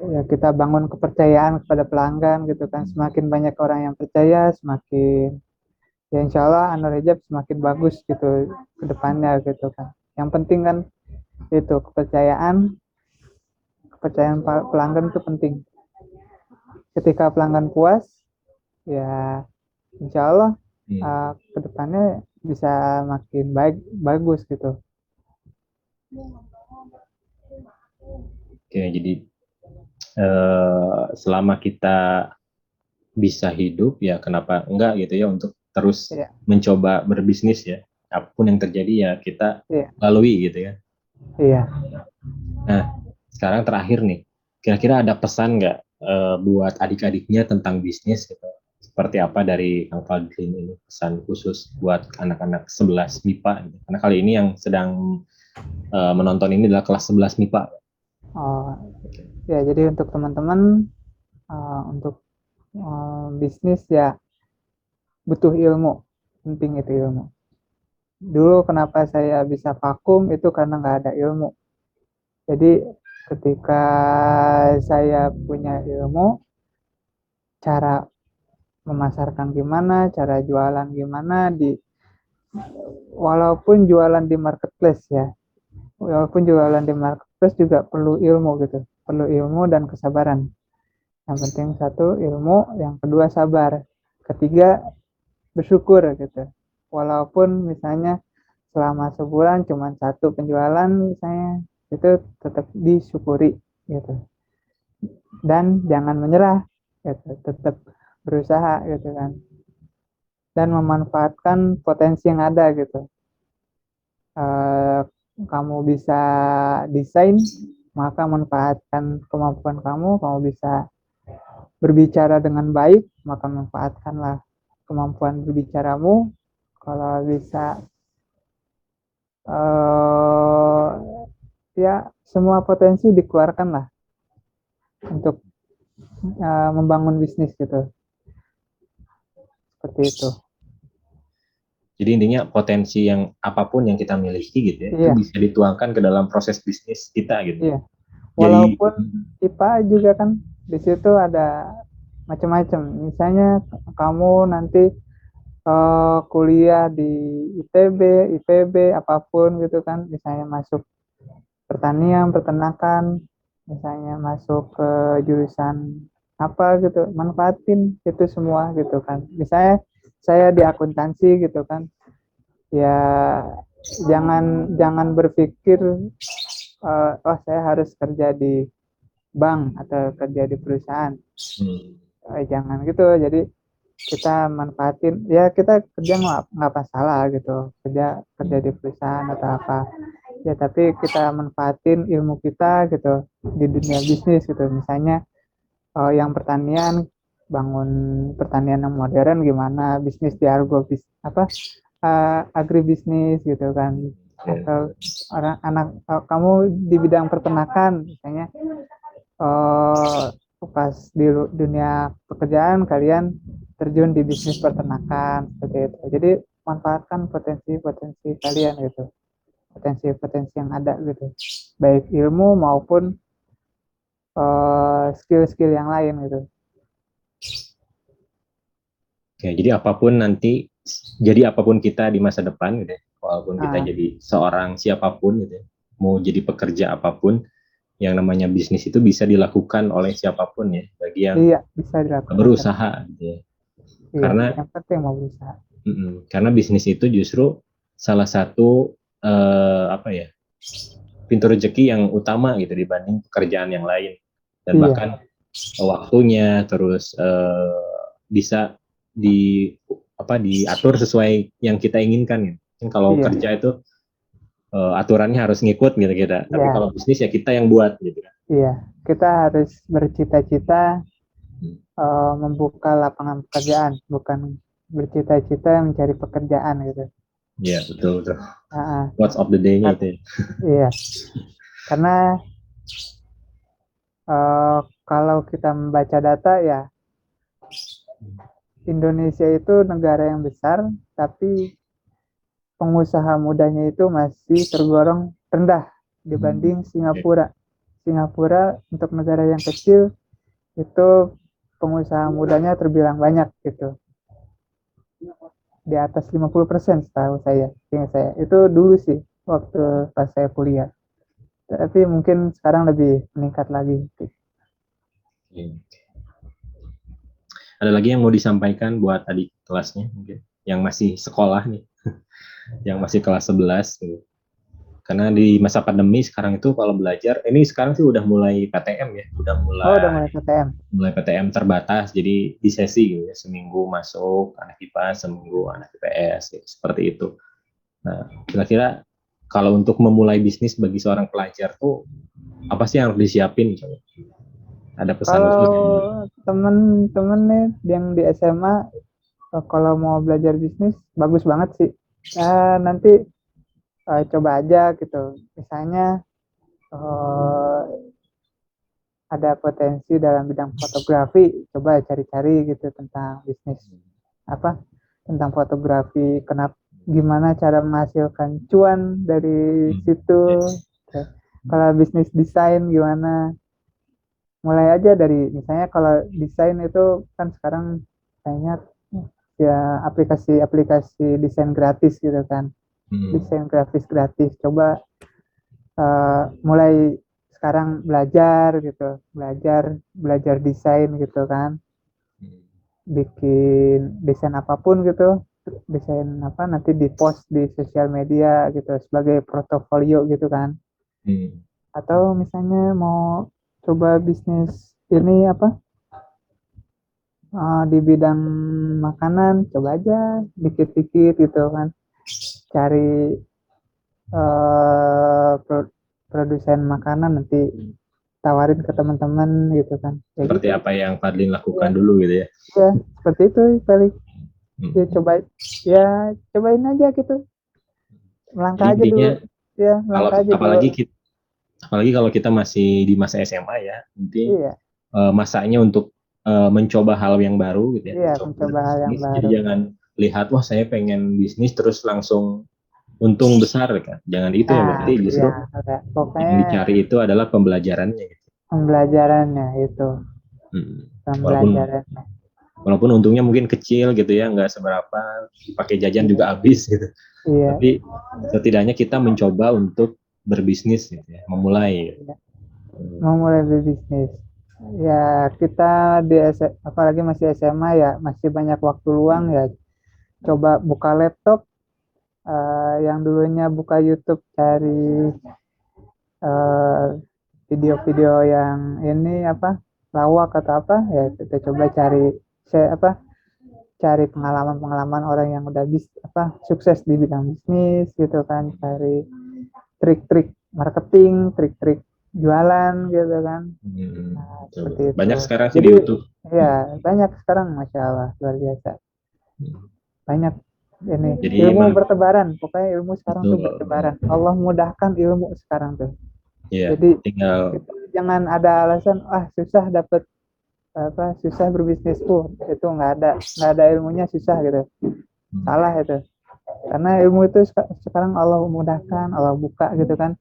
Ya kita bangun kepercayaan kepada pelanggan gitu kan, semakin banyak orang yang percaya, semakin ya insya Allah Anur Hijab semakin bagus gitu ke depannya gitu kan. Yang penting kan itu kepercayaan pelanggan itu penting. Ketika pelanggan puas, ya insya Allah ke depannya bisa makin bagus gitu. Oke, jadi selama kita bisa hidup ya kenapa enggak gitu ya untuk terus mencoba berbisnis ya, apapun yang terjadi ya kita lalui gitu ya. Iya. Nah sekarang terakhir nih, kira-kira ada pesan nggak buat adik-adiknya tentang bisnis gitu? Seperti apa dari Kang Fadlin ini, pesan khusus buat anak-anak 11 MIPA gitu. Karena kali ini yang sedang menonton ini adalah kelas 11 MIPA. Ya jadi untuk teman-teman untuk bisnis ya butuh ilmu, penting itu ilmu. Dulu kenapa saya bisa vakum itu karena nggak ada ilmu. Jadi ketika saya punya ilmu, cara memasarkan gimana, cara jualan gimana, walaupun jualan di marketplace ya, walaupun jualan di marketplace juga perlu ilmu gitu, perlu ilmu dan kesabaran. Yang penting satu ilmu, yang kedua sabar, ketiga bersyukur gitu. Walaupun misalnya selama sebulan cuma satu penjualan misalnya, itu tetap disyukuri gitu. Dan jangan menyerah gitu, tetap berusaha gitu kan. Dan memanfaatkan potensi yang ada gitu. Kamu bisa desain, maka manfaatkan kemampuan kamu bisa berbicara dengan baik, maka manfaatkanlah kemampuan berbicaramu. Kalau bisa ya semua potensi dikeluarkanlah untuk membangun bisnis gitu, seperti itu. Jadi intinya potensi yang apapun yang kita miliki gitu ya, itu bisa dituangkan ke dalam proses bisnis kita gitu. Iya. Walaupun IPA juga kan di situ ada macam-macam. Misalnya kamu nanti kuliah di ITB, IPB, apapun gitu kan, misalnya masuk pertanian, peternakan, misalnya masuk ke jurusan apa gitu, manfaatin itu semua gitu kan. Misalnya saya di akuntansi gitu kan, ya jangan jangan berpikir oh saya harus kerja di bank atau kerja di perusahaan. Jangan gitu. Jadi kita manfaatin, ya kita kerja nggak masalah gitu, kerja di perusahaan atau apa ya, tapi kita manfaatin ilmu kita gitu di dunia bisnis gitu. Misalnya yang pertanian, bangun pertanian yang modern, gimana bisnis di agribisnis gitu kan, atau orang anak kamu di bidang peternakan misalnya, pas di dunia pekerjaan kalian terjun di bisnis peternakan seperti itu. Jadi manfaatkan potensi-potensi kalian gitu, potensi-potensi yang ada gitu, baik ilmu maupun skill-skill yang lain gitu. Oke, jadi apapun kita di masa depan gitu ya, walaupun kita jadi seorang siapapun gitu ya, mau jadi pekerja apapun, yang namanya bisnis itu bisa dilakukan oleh siapapun ya, bagi yang bisa dilakukan, berusaha gitu ya. Karena yang penting mau berusaha. Karena bisnis itu justru salah satu pintu rezeki yang utama gitu dibanding pekerjaan yang lain, dan bahkan waktunya terus bisa diatur sesuai yang kita inginkan. Kalau kerja itu aturannya harus ngikut gitu kita, tapi kalau bisnis ya kita yang buat gitu kan. Iya, kita harus bercita-cita membuka lapangan pekerjaan, bukan bercita-cita mencari pekerjaan gitu. Iya, betul. What's of the day-nya itu ya. Iya, karena kalau kita membaca data ya, Indonesia itu negara yang besar, tapi pengusaha mudanya itu masih tergolong rendah dibanding Singapura. Singapura untuk negara yang kecil itu pengusaha mudanya terbilang banyak gitu. Di atas 50% setahu saya. Itu dulu sih waktu pas saya kuliah. Tapi mungkin sekarang lebih meningkat lagi. Ada lagi yang mau disampaikan buat adik kelasnya mungkin yang masih sekolah nih, yang masih kelas 11 gitu. Karena di masa pandemi sekarang itu kalau belajar, ini sekarang sih udah mulai PTM ya, udah mulai PTM. Mulai PTM terbatas, jadi di sesi gitu ya, seminggu masuk anak IPA, seminggu anak IPS, gitu, seperti itu. Nah, kira-kira kalau untuk memulai bisnis bagi seorang pelajar tuh apa sih yang harus disiapin? Ada pesan khusus? Kalau temen-temen nih yang di SMA, kalau mau belajar bisnis bagus banget sih. Nanti coba aja gitu. Misalnya ada potensi dalam bidang fotografi, coba cari-cari gitu tentang bisnis tentang fotografi, gimana cara menghasilkan cuan dari situ. Kalau bisnis desain gimana, mulai aja dari misalnya kalau desain itu kan sekarang kayaknya ya aplikasi desain gratis gitu kan, desain grafis gratis. Coba mulai sekarang belajar gitu, belajar desain gitu kan, bikin desain apapun gitu, desain nanti di post di sosial media gitu sebagai portofolio gitu kan. Atau misalnya mau coba bisnis ini di bidang makanan, coba aja dikit-dikit gitu kan, cari produsen makanan, nanti tawarin ke teman-teman gitu kan. Seperti apa yang Fadlin lakukan dulu gitu ya. Ya, seperti itu paling. Cobain aja gitu. Melangkah aja dulu. Ya, melangkah aja dulu. Apalagi kalau kita masih di masa SMA ya, nanti masanya untuk mencoba hal yang baru gitu ya. Mencoba hal yang baru. Jadi jangan lihat wah saya pengen bisnis terus langsung untung besar kan. Jangan itu yang berarti justru yang dicari itu adalah pembelajarannya gitu. Pembelajarannya itu. pembelajarannya. Walaupun untungnya mungkin kecil gitu ya, nggak seberapa, pakai jajan juga habis gitu. Iya, Tapi setidaknya kita mencoba untuk berbisnis gitu ya, memulai. mau mulai berbisnis. Ya kita apalagi masih SMA ya, masih banyak waktu luang ya. Coba buka laptop, yang dulunya buka YouTube cari eh, video-video yang ini apa lawak atau apa ya, kita coba cari pengalaman-pengalaman orang yang udah sukses di bidang bisnis gitu kan, cari trik-trik marketing, trik-trik jualan gitu kan. Nah, seperti itu. Banyak sekarang sih Jadi, di YouTube. ya banyak sekarang, masya Allah, luar biasa. Banyak ini Jadi ilmu bertebaran, pokoknya ilmu sekarang tuh betul. bertebaran. Allah mudahkan ilmu sekarang tuh. Iya, Jadi tinggal jangan ada alasan susah dapat susah berbisnis itu nggak ada ilmunya, susah gitu. Salah itu. Karena ilmu itu sekarang Allah mudahkan, Allah buka gitu kan.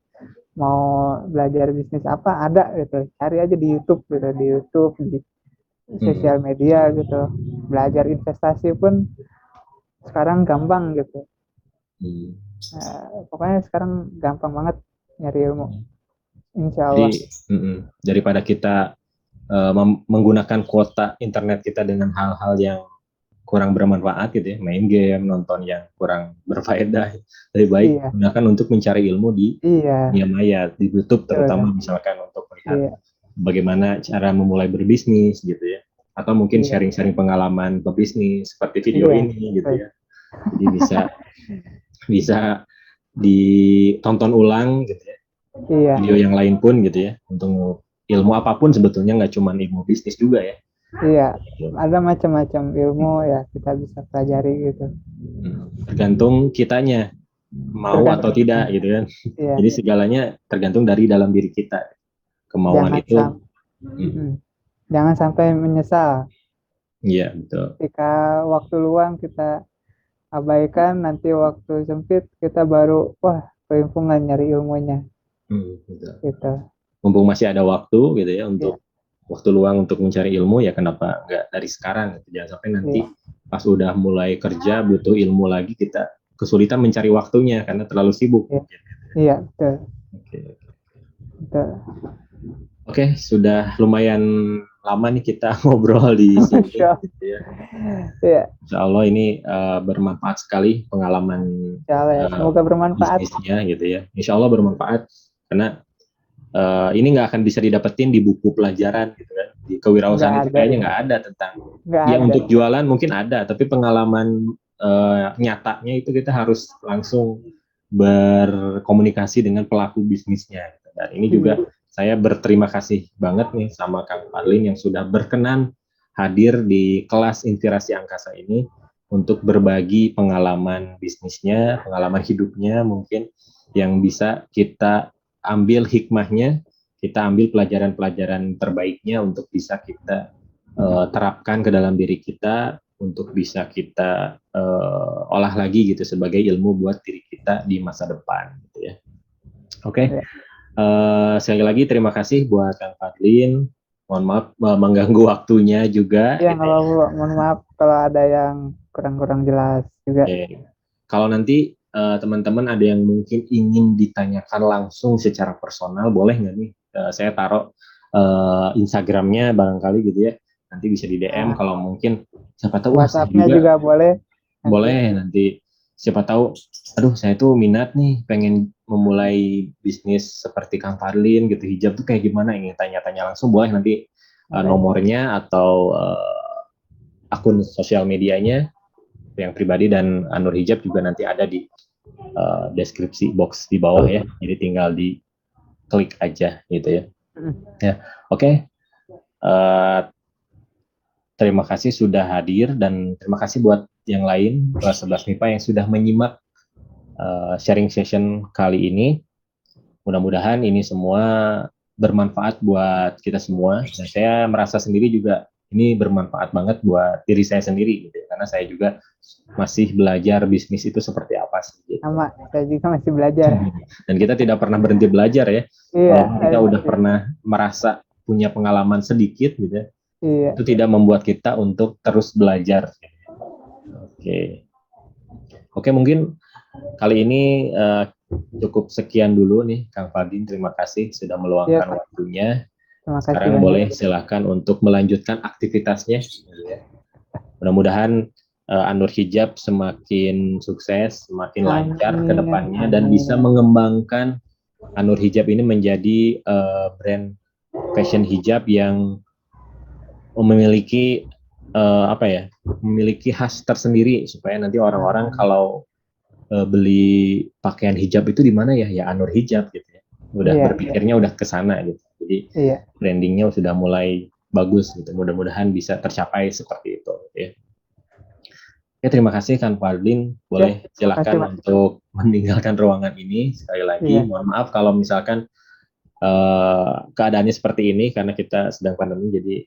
Mau belajar bisnis apa ada gitu, cari aja di YouTube gitu, di sosial media gitu. Belajar investasi pun sekarang gampang gitu. Pokoknya sekarang gampang banget nyari ilmu, insya Allah. Jadi daripada kita menggunakan kuota internet kita dengan hal-hal yang kurang bermanfaat gitu ya, main game, nonton yang kurang berfaedah, lebih baik gunakan untuk mencari ilmu di dunia maya, di YouTube terutama, misalkan untuk melihat bagaimana cara memulai berbisnis gitu ya, atau mungkin sharing-sharing pengalaman pebisnis seperti video ini gitu ya. Jadi bisa ditonton ulang gitu ya. Video yang lain pun gitu ya, untuk ilmu apapun sebetulnya, nggak cuma ilmu bisnis juga ya. Iya, ada macam-macam ilmu ya kita bisa pelajari gitu. Tergantung kitanya mau atau tidak gitu kan. Iya. Jadi segalanya tergantung dari dalam diri kita. Kemauan jangan sampai menyesal. Iya, betul. Ketika waktu luang kita abaikan, nanti waktu sempit kita baru kelimpungan nyari ilmunya. Betul. Gitu. Mumpung masih ada waktu gitu ya, untuk waktu luang untuk mencari ilmu, ya kenapa nggak dari sekarang gitu. Jangan sampai nanti pas udah mulai kerja butuh ilmu lagi, kita kesulitan mencari waktunya karena terlalu sibuk. Iya, betul. Betul. Oke, sudah lumayan lama nih kita ngobrol di sini gitu ya. Insya Allah ini bermanfaat sekali pengalaman. Semoga bermanfaat bisnisnya gitu ya. Insya Allah bermanfaat, karena ini nggak akan bisa didapetin di buku pelajaran gitu kan. Di kewirausahaan itu kayaknya nggak ada tentang. Untuk jualan mungkin ada, tapi pengalaman nyatanya itu kita harus langsung berkomunikasi dengan pelaku bisnisnya. Gitu. Dan ini juga saya berterima kasih banget nih sama Kang Fadlin yang sudah berkenan hadir di kelas Inspirasi Angkasa ini untuk berbagi pengalaman bisnisnya, pengalaman hidupnya mungkin, yang bisa kita ambil hikmahnya, kita ambil pelajaran-pelajaran terbaiknya untuk bisa kita terapkan ke dalam diri kita, untuk bisa kita olah lagi gitu sebagai ilmu buat diri kita di masa depan gitu ya. Oke. Sekali lagi terima kasih buat Kang Fadlin. Mohon maaf mengganggu waktunya juga. Ya, mohon maaf kalau ada yang kurang jelas juga. Kalau nanti teman-teman ada yang mungkin ingin ditanyakan langsung secara personal, boleh nggak nih? Saya taruh Instagramnya barangkali gitu ya. Nanti bisa di DM. Kalau mungkin siapa tahu WhatsApp-nya juga boleh. Boleh nanti. Siapa tahu, aduh saya tuh minat nih, pengen memulai bisnis seperti Kang Fadlin gitu, hijab tuh kayak gimana, ingin tanya-tanya langsung, boleh nanti nomornya atau akun sosial medianya yang pribadi dan Anur Hijab juga nanti ada di deskripsi box di bawah ya, jadi tinggal di klik aja gitu ya. Oke. Terima kasih sudah hadir, dan terima kasih buat yang lain, kelas 11 MIPA yang sudah menyimak sharing session kali ini. Mudah-mudahan ini semua bermanfaat buat kita semua, dan saya merasa sendiri juga ini bermanfaat banget buat diri saya sendiri gitu, karena saya juga masih belajar bisnis itu seperti apa sih. Gitu. Sama, saya juga masih belajar. Dan kita tidak pernah berhenti belajar ya. Walaupun kita udah pernah merasa punya pengalaman sedikit gitu ya, Iya. Itu tidak membuat kita untuk terus belajar. Oke. Oke, mungkin kali ini cukup sekian dulu nih Kang Fadlin. Terima kasih sudah Iya, meluangkan Pak. waktunya. Terima kasih Sekarang banyak. boleh silakan untuk melanjutkan aktivitasnya. Mudah-mudahan An-Nur Hijab semakin sukses, semakin lancar ke Amin. depannya dan Amin. bisa mengembangkan An-Nur Hijab ini menjadi brand fashion hijab yang memiliki memiliki khas tersendiri supaya nanti orang-orang kalau beli pakaian hijab itu di mana ya? Ya An-Nur Hijab gitu ya. Udah Iya, berpikirnya udah ke sana gitu. Jadi iya. brandingnya sudah mulai bagus gitu. Mudah-mudahan bisa tercapai seperti itu ya. Oke, terima kasih Kang Fadlin. Boleh Terima kasih, silakan Pak. untuk meninggalkan ruangan ini. Sekali lagi, Iya. mohon maaf kalau misalkan keadaannya seperti ini karena kita sedang pandemi, jadi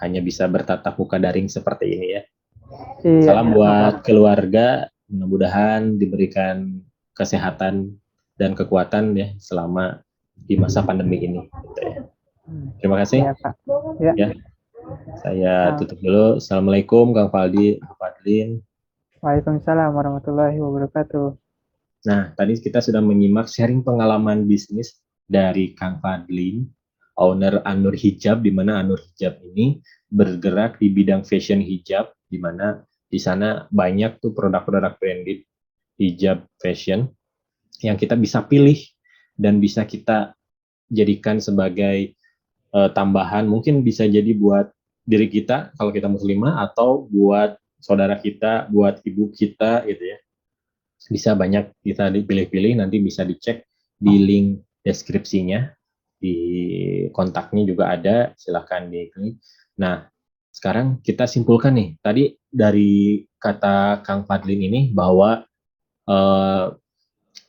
hanya bisa bertatap muka daring seperti ini ya. Iya. Salam buat keluarga, mudah-mudahan diberikan kesehatan dan kekuatan ya selama di masa pandemi ini. Gitu ya. Terima kasih. Iya, Pak. Iya. Ya, saya tutup dulu. Assalamualaikum Kang Fadlin. Waalaikumsalam warahmatullahi wabarakatuh. Nah, tadi kita sudah menyimak sharing pengalaman bisnis dari Kang Fadlin, owner An-Nur Hijab, di mana An-Nur Hijab ini bergerak di bidang fashion hijab, di mana di sana banyak tuh produk-produk branded hijab fashion yang kita bisa pilih dan bisa kita jadikan sebagai tambahan, mungkin bisa jadi buat diri kita kalau kita muslimah atau buat saudara kita, buat ibu kita gitu ya. Bisa banyak kita dipilih-pilih, nanti bisa dicek di link deskripsinya, di kontaknya juga ada, silahkan diklik. Nah, sekarang kita simpulkan nih, tadi dari kata Kang Fadlin ini bahwa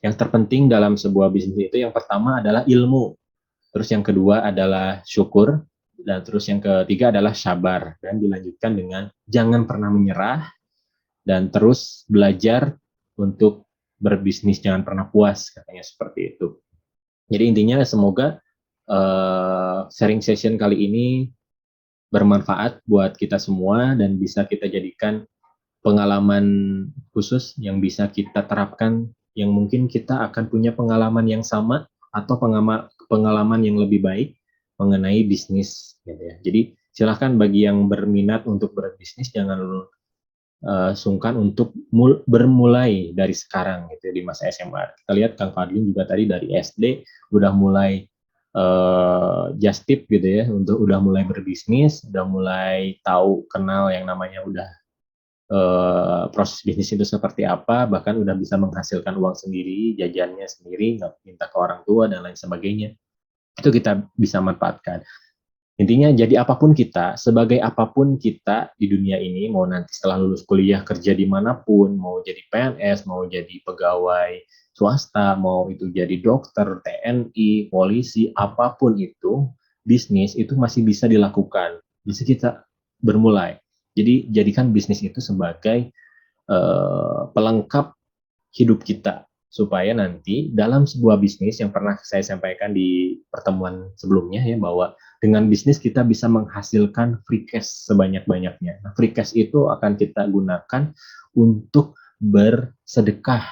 yang terpenting dalam sebuah bisnis itu yang pertama adalah ilmu, terus yang kedua adalah syukur, dan terus yang ketiga adalah sabar, dan dilanjutkan dengan jangan pernah menyerah, dan terus belajar untuk berbisnis, jangan pernah puas, katanya seperti itu. Jadi intinya semoga sharing session kali ini bermanfaat buat kita semua dan bisa kita jadikan pengalaman khusus yang bisa kita terapkan, yang mungkin kita akan punya pengalaman yang sama atau pengalaman yang lebih baik mengenai bisnis gitu ya. Jadi silahkan bagi yang berminat untuk berbisnis, jangan sungkan untuk bermulai dari sekarang gitu di masa SMA. Kita lihat Kang Fadlin juga tadi dari SD udah mulai just tip gitu ya, untuk udah mulai berbisnis, udah mulai tahu kenal yang namanya udah proses bisnis itu seperti apa, bahkan udah bisa menghasilkan uang sendiri, jajannya sendiri, nggak minta ke orang tua dan lain sebagainya. Itu kita bisa manfaatkan. Intinya jadi apapun kita, sebagai apapun kita di dunia ini, mau nanti setelah lulus kuliah kerja dimanapun, mau jadi PNS, mau jadi pegawai swasta, mau itu jadi dokter, TNI, polisi, apapun itu, bisnis itu masih bisa dilakukan. Bisa kita bermulai. Jadi jadikan bisnis itu sebagai pelengkap hidup kita, supaya nanti dalam sebuah bisnis yang pernah saya sampaikan di pertemuan sebelumnya ya, bahwa dengan bisnis kita bisa menghasilkan free cash sebanyak-banyaknya. Nah, free cash itu akan kita gunakan untuk bersedekah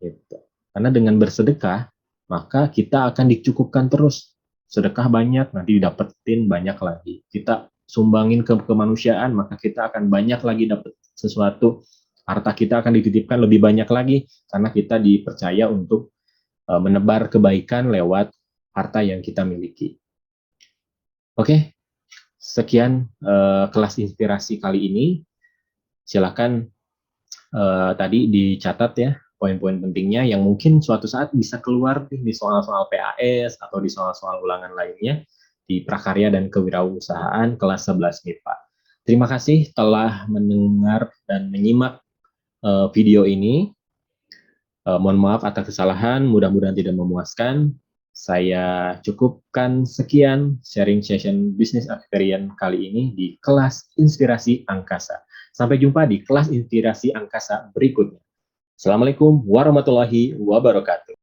gitu. Karena dengan bersedekah maka kita akan dicukupkan terus. Sedekah banyak, nanti dapetin banyak lagi. Kita sumbangin ke kemanusiaan, maka kita akan banyak lagi dapat sesuatu. Harta kita akan dititipkan lebih banyak lagi karena kita dipercaya untuk menebar kebaikan lewat harta yang kita miliki. Oke, sekian kelas inspirasi kali ini. Silakan tadi dicatat ya poin-poin pentingnya yang mungkin suatu saat bisa keluar di soal-soal PAS atau di soal-soal ulangan lainnya di prakarya dan kewirausahaan kelas 11 MIPA. Terima kasih telah mendengar dan menyimak video ini. Mohon maaf atas kesalahan, mudah-mudahan tidak memuaskan. Saya cukupkan sekian sharing session Business Experience kali ini di kelas Inspirasi Angkasa. Sampai jumpa di kelas Inspirasi Angkasa berikutnya. Assalamualaikum warahmatullahi wabarakatuh.